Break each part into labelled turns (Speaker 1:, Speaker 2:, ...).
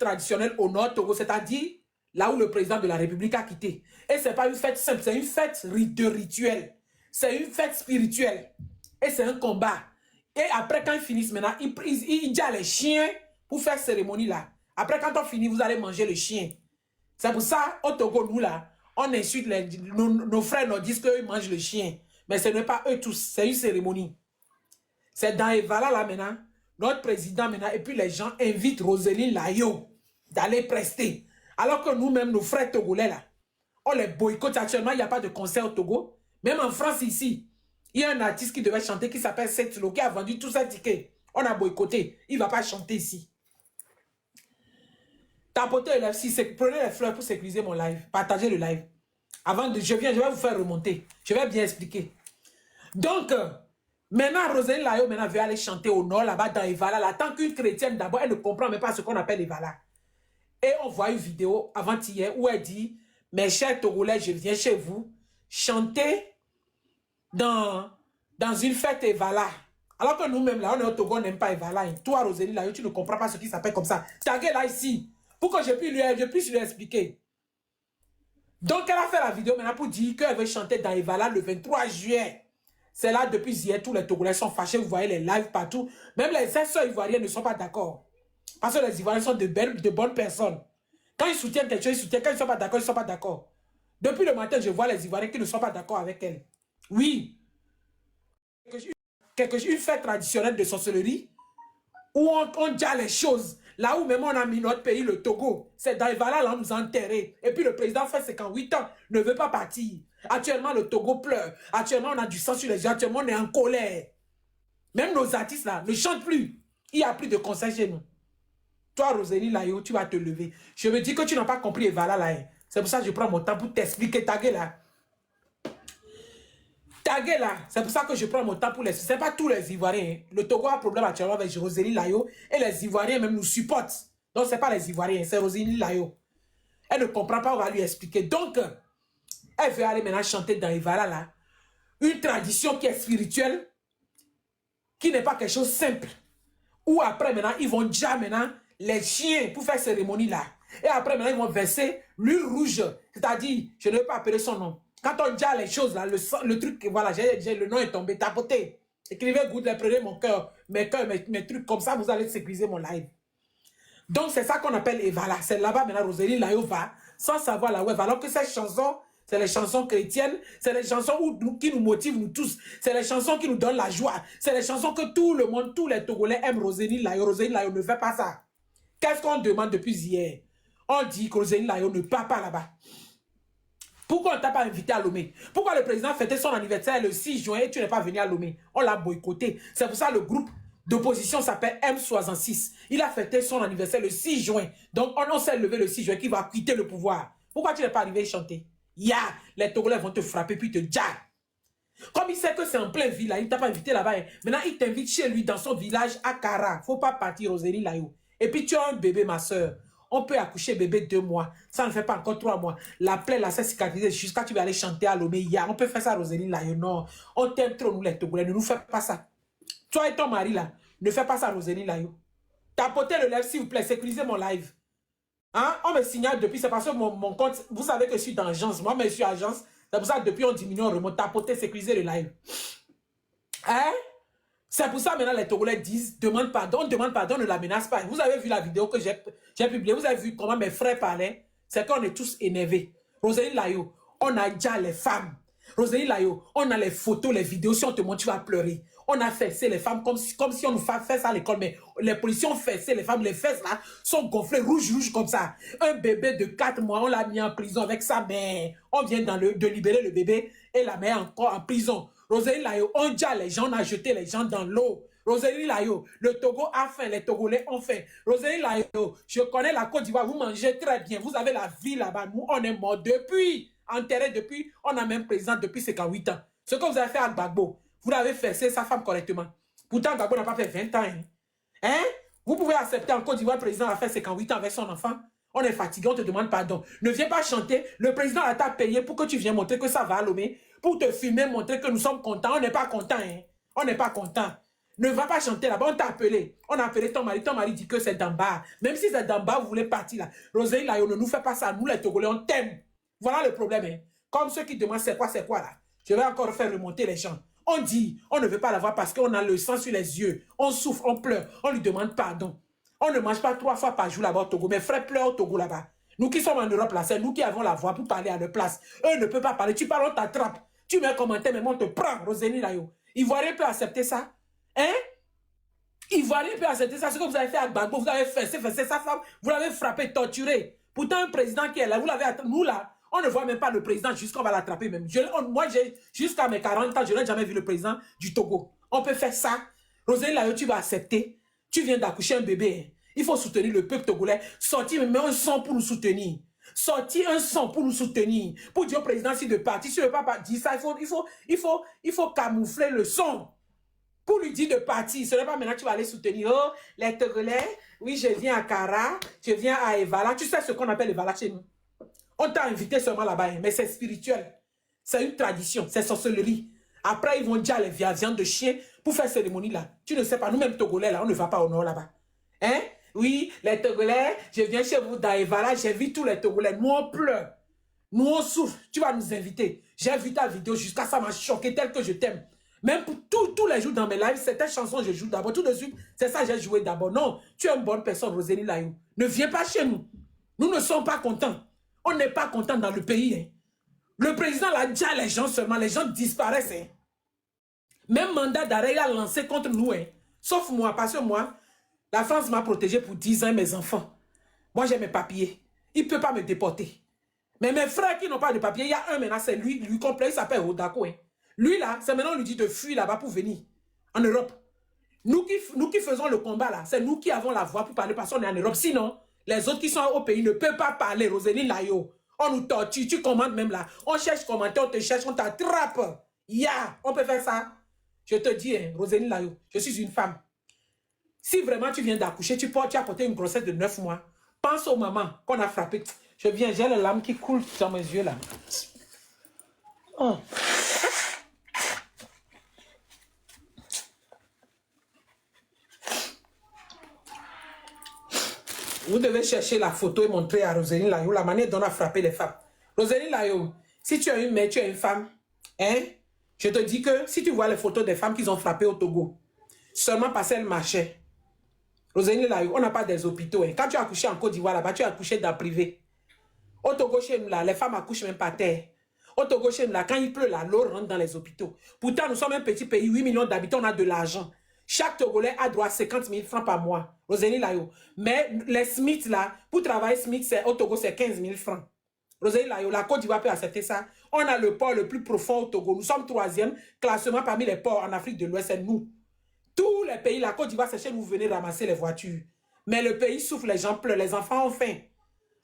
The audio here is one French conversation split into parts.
Speaker 1: traditionnelle au nord Togo, c'est-à-dire là où le président de la République a quitté. Et ce n'est pas une fête simple, c'est une fête de rituel. C'est une fête spirituelle. Et c'est un combat. Et après, quand ils finissent maintenant, ils disent à les chiens pour faire cérémonie là. Après, quand on finit, vous allez manger le chien. C'est pour ça, au Togo, nous là, on insulte nos frères, nous disent qu'ils mangent le chien. Mais ce n'est pas eux tous, c'est une cérémonie. C'est dans Evala là maintenant, notre président maintenant, et puis les gens invitent Roséline Layo d'aller prester. Alors que nous-mêmes, nos frères togolais là, on les boycotte actuellement, il n'y a pas de concert au Togo. Même en France ici, il y a un artiste qui devait chanter qui s'appelle Setlo, qui a vendu tous ses tickets. On a boycotté, il ne va pas chanter ici. Tapotez le live, prenez les fleurs pour sécuriser mon live, partagez le live. Avant de, je vais vous faire remonter, je vais bien expliquer. Donc, maintenant, Roséline Layo maintenant veut aller chanter au nord, là-bas, dans Evala. Là, tant qu'une chrétienne, d'abord, elle ne comprend même pas ce qu'on appelle Evala. Et on voit une vidéo avant-hier où elle dit, mes chers Togolais, je viens chez vous chanter dans une fête Evala. Alors que nous-mêmes, là, on est au Togo, on n'aime pas Evala. Hein. Toi, Roséline Layo, tu ne comprends pas ce qui s'appelle comme ça. Taguez là ici, pour que je puisse lui expliquer. Donc, elle a fait la vidéo maintenant pour dire qu'elle veut chanter dans Evala le 23 juillet. C'est là, depuis hier, tous les Togolais sont fâchés. Vous voyez les lives partout. Même les sœurs ivoiriens ne sont pas d'accord. Parce que les Ivoiriens sont de bonnes personnes. Quand ils soutiennent quelque chose, ils soutiennent. Quand ils ne sont pas d'accord, ils ne sont pas d'accord. Depuis le matin, je vois les Ivoiriens qui ne sont pas d'accord avec elle. Oui. Une fête traditionnelle de sorcellerie où on dit les choses. Là où même on a mis notre pays, le Togo, c'est dans Evala, là, on nous a enterrés. Et puis le président fait 58 ans, ne veut pas partir. Actuellement, le Togo pleure. Actuellement, on a du sang sur les yeux. Actuellement, on est en colère. Même nos artistes, là, ne chantent plus. Il n'y a plus de concerts chez nous. Toi, Roséline Layo, tu vas te lever. Je me dis que tu n'as pas compris Evala, là. C'est pour ça que je prends mon temps pour t'expliquer. Taguer, là. Taguer, là. C'est pour ça que je prends mon temps pour les... Ce n'est pas tous les Ivoiriens. Le Togo a un problème actuellement avec Roséline Layo. Et les Ivoiriens même nous supportent. Donc, ce n'est pas les Ivoiriens, c'est Roséline Layo. Elle ne comprend pas, on va lui expliquer. Donc, elle veut aller maintenant chanter dans Evala, là. Une tradition qui est spirituelle, qui n'est pas quelque chose de simple. Ou après, maintenant, ils vont déjà maintenant les chiens pour faire cérémonie là. Et après, maintenant, ils vont verser l'huile rouge. C'est-à-dire, je ne vais pas appeler son nom. Quand on dit les choses là, le truc, voilà, le nom est tombé, tapotez. Écrivez good, prenez mon cœur, mes trucs comme ça, vous allez sécuriser mon live. Donc, c'est ça qu'on appelle Evala. C'est là-bas, maintenant, Roséline Layo va, sans savoir là où elle va. Alors que ces chansons, c'est les chansons chrétiennes, c'est les chansons qui nous motivent, nous tous. C'est les chansons qui nous donnent la joie. C'est les chansons que tout le monde, tous les Togolais aiment Roséline Layo. Roséline Layo ne fait pas ça. Qu'est-ce qu'on demande depuis hier? On dit que Roséline Layo ne part pas là-bas. Pourquoi on ne t'a pas invité à Lomé? Pourquoi le président fêtait son anniversaire le 6 juin et tu n'es pas venu à Lomé? On l'a boycotté. C'est pour ça que le groupe d'opposition s'appelle M66. Il a fêté son anniversaire le 6 juin. Donc, on s'est levé le 6 juin qui va quitter le pouvoir. Pourquoi tu n'es pas arrivé chanter? Les Togolais vont te frapper puis te dire. Comme il sait que c'est en plein village, il ne t'a pas invité là-bas. Maintenant, il t'invite chez lui dans son village à Kara. Il ne faut pas partir, Roséline Layo. Et puis, tu as un bébé, ma soeur. On peut accoucher bébé 2 mois. Ça ne fait pas encore 3 mois. La plaie, là, c'est cicatrisé jusqu'à tu vas aller chanter à Lomé. On peut faire ça, Roséline Layo. Non, on t'aime trop, nous, les Togolais. Ne nous fais pas ça. Toi et ton mari, là, ne fais pas ça, Roséline Layo. Tapotez le live, s'il vous plaît. Sécurisez mon live. Hein? On me signale depuis, c'est parce que mon compte, vous savez que je suis dans l'agence. Moi, je suis agence. C'est pour ça que depuis, on diminue, on remonte. Tapotez, sécurisez le live. Hein? C'est pour ça maintenant les Togolais disent, demande pardon, ne la menace pas. Vous avez vu la vidéo que j'ai publiée, vous avez vu comment mes frères parlaient. C'est qu'on est tous énervés. Roséline Layo, on a déjà les femmes. Roséline Layo, on a les photos, les vidéos. Si on te montre, tu vas pleurer. On a fessé les femmes comme si on nous fait ça à l'école. Mais les policiers ont fessé les femmes. Les fesses là sont gonflées rouge comme ça. Un bébé de 4 mois, on l'a mis en prison avec sa mère. On vient de libérer le bébé et la mère encore en prison. Roséline Layo, on dit les gens, on a jeté les gens dans l'eau. Roséline Layo, le Togo a faim, les Togolais ont faim. Roséline Layo, je connais la Côte d'Ivoire, vous mangez très bien. Vous avez la vie là-bas. Nous, on est morts depuis. Enterré depuis, on a même président depuis 58 ans. Ce que vous avez fait à Gbagbo, vous l'avez fait, c'est sa femme correctement. Pourtant, Gbagbo n'a pas fait 20 ans. Hein? Vous pouvez accepter en Côte d'Ivoire, le président a fait 58 ans avec son enfant. On est fatigué, on te demande pardon. Ne viens pas chanter. Le président t'a payé pour que tu viennes montrer que ça va à Lomé. Pour te filmer, montrer que nous sommes contents. On n'est pas contents. Hein? On n'est pas contents. Ne va pas chanter là-bas. On t'a appelé. On a appelé ton mari. Ton mari dit que c'est d'en bas. Même si c'est d'en bas, vous voulez partir là. Rosélie Layo, ne nous fait pas ça. Nous, les Togolais, on t'aime. Voilà le problème. Hein. Comme ceux qui demandent c'est quoi là. Je vais encore faire remonter les gens. On dit, on ne veut pas la voir parce qu'on a le sang sur les yeux. On souffre, on pleure. On lui demande pardon. On ne mange pas 3 fois par jour là-bas au Togo. Mes frères pleurent au Togo là-bas. Nous qui sommes en Europe là, c'est nous qui avons la voix pour parler à leur place. Eux ne peuvent pas parler. Tu parles, on t'attrape. Tu mets un commentaire, mais on te prend, Rosélie Layo. Ivoirien peut accepter ça. Hein? Ivoirien peut accepter ça. Ce que vous avez fait à Gbagbo, vous avez fait sa femme, vous l'avez frappé, torturé. Pourtant, un président qui est là, vous l'avez attrapé. Nous là, on ne voit même pas le président jusqu'à on va l'attraper même. Moi, jusqu'à mes 40 ans, je n'ai jamais vu le président du Togo. On peut faire ça. Rosélie Layo, tu vas accepter. Tu viens d'accoucher un bébé. Il faut soutenir le peuple togolais. Sortir même un son pour nous soutenir. Sortir un son pour nous soutenir. Pour dire au président si de partir. Si tu ne veux pas dire ça, il faut camoufler le son. Pour lui dire de partir. Ce n'est pas maintenant que tu vas aller soutenir. Oh, les Togolais, oui, je viens à Kara, je viens à Evala. Tu sais ce qu'on appelle Evala chez nous. On t'a invité seulement là-bas, mais c'est spirituel. C'est une tradition, c'est sorcellerie. Après, ils vont dire les viandes de chien pour faire cérémonie là. Tu ne sais pas, nous-mêmes Togolais là, on ne va pas au nord là-bas. Hein? Oui, les Togolais, je viens chez vous dans Evala, j'ai vu tous les Togolais. Nous, on pleure. Nous, on souffre. Tu vas nous inviter. J'ai vu ta vidéo jusqu'à ça m'a choqué tel que je t'aime. Même pour tous les jours dans mes lives, certaines chansons, je joue d'abord. Tout de suite, c'est ça que j'ai joué d'abord. Non, tu es une bonne personne, Rosélie Layo. Ne viens pas chez nous. Nous ne sommes pas contents. On n'est pas contents dans le pays. Hein. Le président l'a dit à les gens seulement. Les gens disparaissent. Hein. Même mandat d'arrêt, il a lancé contre nous. Hein. Sauf moi, parce que moi, la France m'a protégé pour 10 ans, mes enfants. Moi, j'ai mes papiers. Il ne peut pas me déporter. Mais mes frères qui n'ont pas de papiers, il y a un maintenant, c'est lui complet, il s'appelle Odako. Hein. Lui là, c'est maintenant on lui dit de fuir là-bas pour venir en Europe. Nous qui faisons le combat là, c'est nous qui avons la voix pour parler parce qu'on est en Europe. Sinon, les autres qui sont au pays ne peuvent pas parler. Rosélie Layo, on nous torture, tu commandes même là. On cherche commentaire, on te cherche, on t'attrape. On peut faire ça. Je te dis, hein, Rosélie Layo, je suis une femme. Si vraiment tu viens d'accoucher, tu as porté une grossesse de 9 mois, pense aux mamans qu'on a frappées. Je viens, j'ai les larmes qui coulent dans mes yeux là. Oh. Vous devez chercher la photo et montrer à Rosélie Layo la manière dont on a frappé les femmes. Rosélie Layo, si tu es une mère, tu es une femme, hein? Je te dis que si tu vois les photos des femmes qu'ils ont frappées au Togo, seulement parce qu'elles marchaient. Rosélie Layo, on n'a pas des hôpitaux. Hein. Quand tu as accouché en Côte d'Ivoire, là-bas, tu as accouché dans le privé. Au Togo, chez nous, là, les femmes accouchent même par terre. Au Togo, chez nous, là, quand il pleut, là, l'eau rentre dans les hôpitaux. Pourtant, nous sommes un petit pays, 8 millions d'habitants, on a de l'argent. Chaque Togolais a droit à 50 000 francs par mois. Rosélie Layo. Mais les SMIC, là, pour travailler SMIC, au Togo, c'est 15 000 francs. Rosélie Layo, la Côte d'Ivoire peut accepter ça. On a le port le plus profond au Togo. Nous sommes 3e classement parmi les ports en Afrique de l'Ouest, c'est nous. Tous les pays, la Côte d'Ivoire, c'est chez nous, vous venez ramasser les voitures. Mais le pays souffre, les gens pleurent, les enfants ont faim.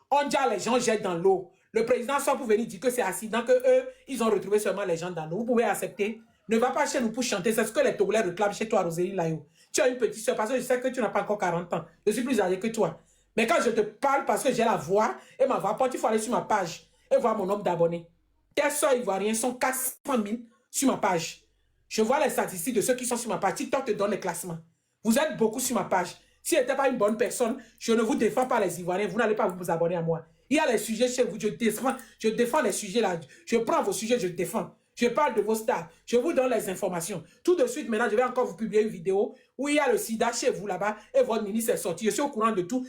Speaker 1: On dit les gens jettent dans l'eau. Le président sort pour venir dire que c'est accident, que eux, ils ont retrouvé seulement les gens dans l'eau. Vous pouvez accepter. Ne va pas chez nous pour chanter. C'est ce que les Togolais réclament chez toi, Rosélie Layo. Tu as une petite soeur, parce que je sais que tu n'as pas encore 40 ans. Je suis plus âgé que toi. Mais quand je te parle, parce que j'ai la voix et ma voix porte, il faut aller sur ma page et voir mon nombre d'abonnés. Tes soeurs ivoiriens sont 400 000 sur ma page. Je vois les statistiques de ceux qui sont sur ma page. TikTok te donne les classements. Vous êtes beaucoup sur ma page. Si je n'étais pas une bonne personne, je ne vous défends pas les Ivoiriens. Vous n'allez pas vous abonner à moi. Il y a les sujets chez vous. Je défends les sujets là. Je prends vos sujets, je défends. Je parle de vos stars. Je vous donne les informations. Tout de suite, maintenant, je vais encore vous publier une vidéo où il y a le sida chez vous là-bas et votre ministre est sorti. Je suis au courant de tout.